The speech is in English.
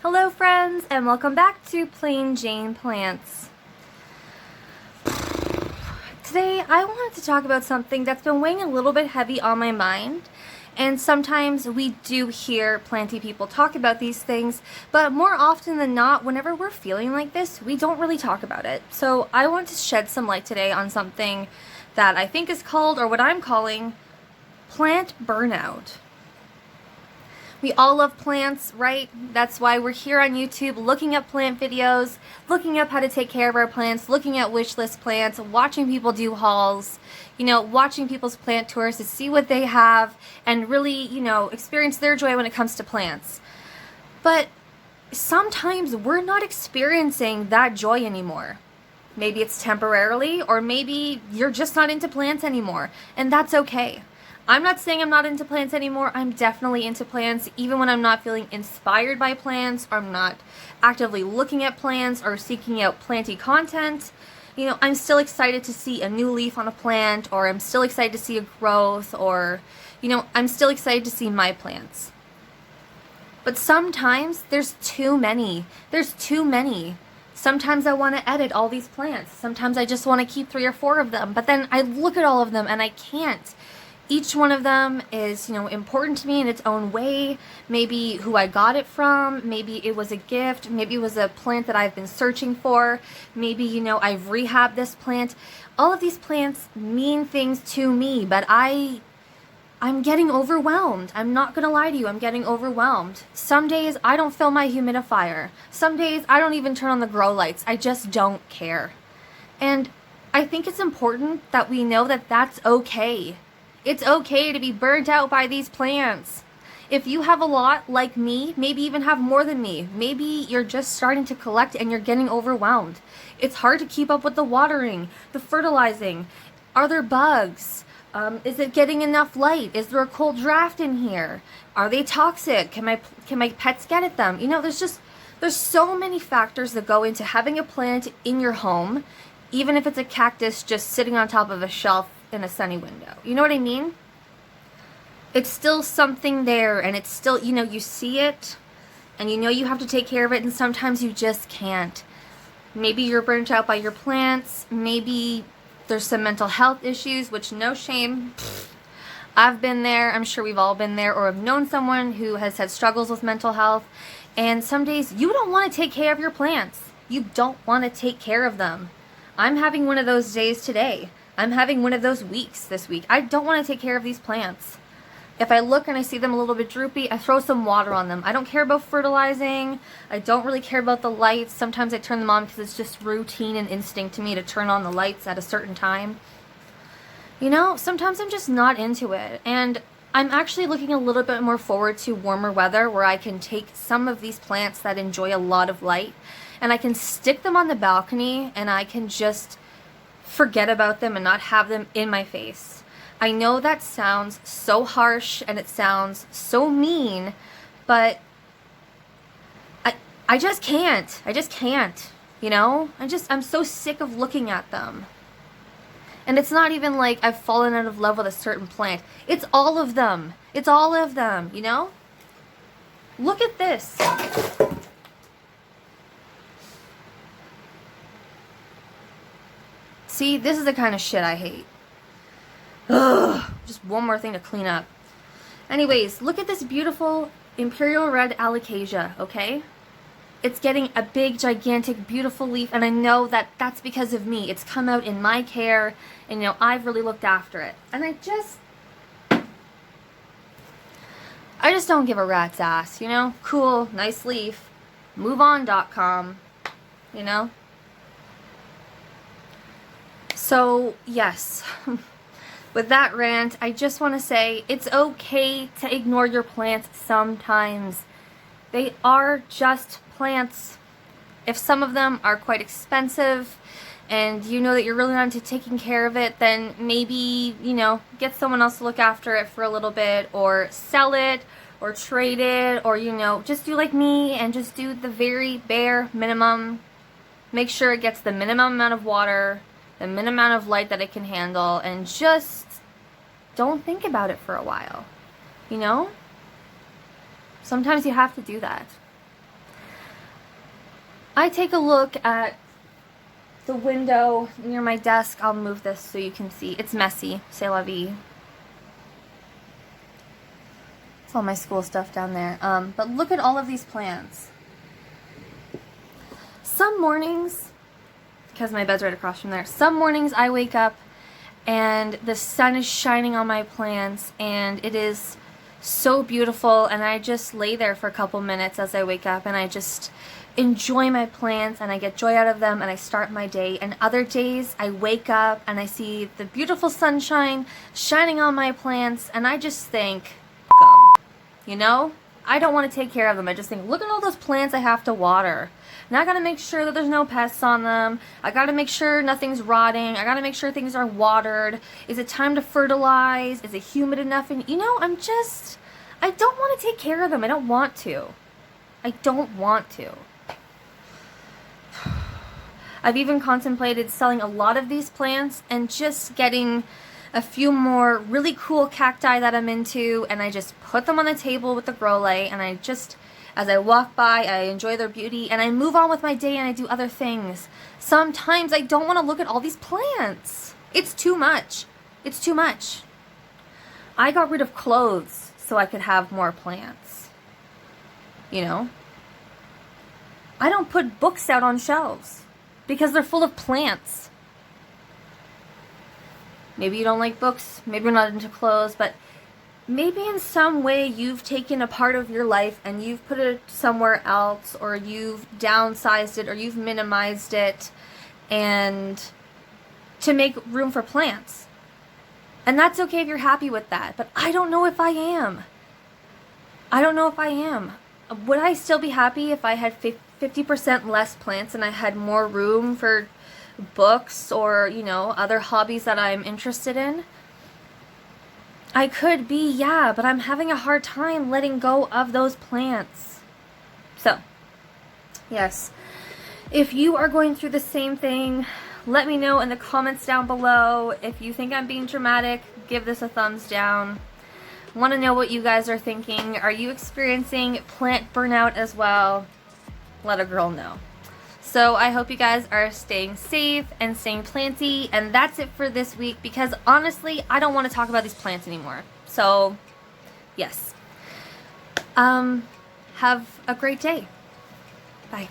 Hello friends, and welcome back to Plain Jane Plants. Today I wanted to talk about something that's been weighing a little bit heavy on my mind. And sometimes we do hear planty people talk about these things, but more often than not, whenever we're feeling like this, we don't really talk about it. So I want to shed some light today on something that I think is called, or what I'm calling, plant burnout. We all love plants, right? That's why we're here on YouTube looking up plant videos, looking up how to take care of our plants, looking at wish list plants, watching people do hauls, watching people's plant tours to see what they have and really, experience their joy when it comes to plants. But sometimes we're not experiencing that joy anymore. Maybe it's temporarily, or maybe you're just not into plants anymore, and that's okay. I'm not saying I'm not into plants anymore. I'm definitely into plants, even when I'm not feeling inspired by plants, or I'm not actively looking at plants or seeking out planty content. I'm still excited to see a new leaf on a plant, or I'm still excited to see a growth, or, I'm still excited to see my plants. But sometimes there's too many. There's too many. Sometimes I want to edit all these plants. Sometimes I just want to keep 3 or 4 of them, but then I look at all of them and I can't. Each one of them is, important to me in its own way. Maybe who I got it from. Maybe it was a gift. Maybe it was a plant that I've been searching for. Maybe, I've rehabbed this plant. All of these plants mean things to me, but I'm getting overwhelmed. I'm not going to lie to you. I'm getting overwhelmed. Some days I don't fill my humidifier. Some days I don't even turn on the grow lights. I just don't care. And I think it's important that we know that that's okay. It's okay to be burnt out by these plants. If you have a lot like me, maybe even have more than me, maybe you're just starting to collect and you're getting overwhelmed. It's hard to keep up with the watering, the fertilizing. Are there bugs? Is it getting enough light? Is there a cold draft in here? Are they toxic? Can my pets get at them? There's so many factors that go into having a plant in your home, even if it's a cactus just sitting on top of a shelf in a sunny window. You know what I mean? It's still something there, and it's still, you see it, and you have to take care of it, and sometimes you just can't. Maybe you're burnt out by your plants. Maybe there's some mental health issues, which no shame. I've been there. I'm sure we've all been there, or have known someone who has had struggles with mental health. And some days you don't want to take care of your plants. You don't want to take care of them. I'm having one of those days today. I'm having one of those weeks this week. I don't want to take care of these plants. If I look and I see them a little bit droopy, I throw some water on them. I don't care about fertilizing. I don't really care about the lights. Sometimes I turn them on because it's just routine and instinct to me to turn on the lights at a certain time. Sometimes I'm just not into it. And I'm actually looking a little bit more forward to warmer weather where I can take some of these plants that enjoy a lot of light and I can stick them on the balcony and I can just forget about them and not have them in my face. I know that sounds so harsh and it sounds so mean, but I just can't. I just can't, I'm so sick of looking at them. And it's not even like I've fallen out of love with a certain plant. It's all of them. It's all of them, Look at this. See, this is the kind of shit I hate. Ugh, just one more thing to clean up. Anyways, look at this beautiful imperial red alocasia, okay? It's getting a big, gigantic, beautiful leaf, and I know that that's because of me. It's come out in my care, and I've really looked after it. And I just don't give a rat's ass, Cool, nice leaf. MoveOn.com, So, yes, with that rant, I just want to say it's okay to ignore your plants sometimes. They are just plants. If some of them are quite expensive and you know that you're really not into taking care of it, then maybe, get someone else to look after it for a little bit, or sell it, or trade it, or, just do like me and just do the very bare minimum. Make sure it gets the minimum amount of water, the minimum amount of light that it can handle, and just don't think about it for a while. Sometimes you have to do that. I take a look at the window near my desk. I'll move this so you can see. It's messy. C'est la vie. It's all my school stuff down there. But look at all of these plants. Some mornings, because my bed's right across from there, some mornings I wake up and the sun is shining on my plants and it is so beautiful, and I just lay there for a couple minutes as I wake up and I just enjoy my plants and I get joy out of them and I start my day. And other days I wake up and I see the beautiful sunshine shining on my plants and I just think, F them. You know? I don't want to take care of them. I just think, look at all those plants I have to water. And I gotta make sure that there's no pests on them. I gotta make sure nothing's rotting. I gotta make sure things are watered. Is it time to fertilize? Is it humid enough? And you know, I don't want to take care of them. I don't want to. I don't want to. I've even contemplated selling a lot of these plants and just getting a few more really cool cacti that I'm into, and I just put them on the table with the grow light, and I just, as I walk by, I enjoy their beauty, and I move on with my day and I do other things. Sometimes I don't want to look at all these plants. It's too much. It's too much. I got rid of clothes so I could have more plants. You know? I don't put books out on shelves because they're full of plants. Maybe you don't like books, maybe you're not into clothes, but maybe in some way you've taken a part of your life and you've put it somewhere else, or you've downsized it, or you've minimized it, and to make room for plants. And that's okay if you're happy with that, but I don't know if I am. I don't know if I am. Would I still be happy if I had 50% less plants and I had more room for books or, you know, other hobbies that I'm interested in? I could be, yeah, but I'm having a hard time letting go of those plants. So, yes, if you are going through the same thing, let me know in the comments down below. If you think I'm being dramatic, give this a thumbs down. Want to know what you guys are thinking. Are you experiencing plant burnout as well? Let a girl know. So I hope you guys are staying safe and staying planty, and that's it for this week, because honestly, I don't want to talk about these plants anymore. So, yes. Have a great day. Bye.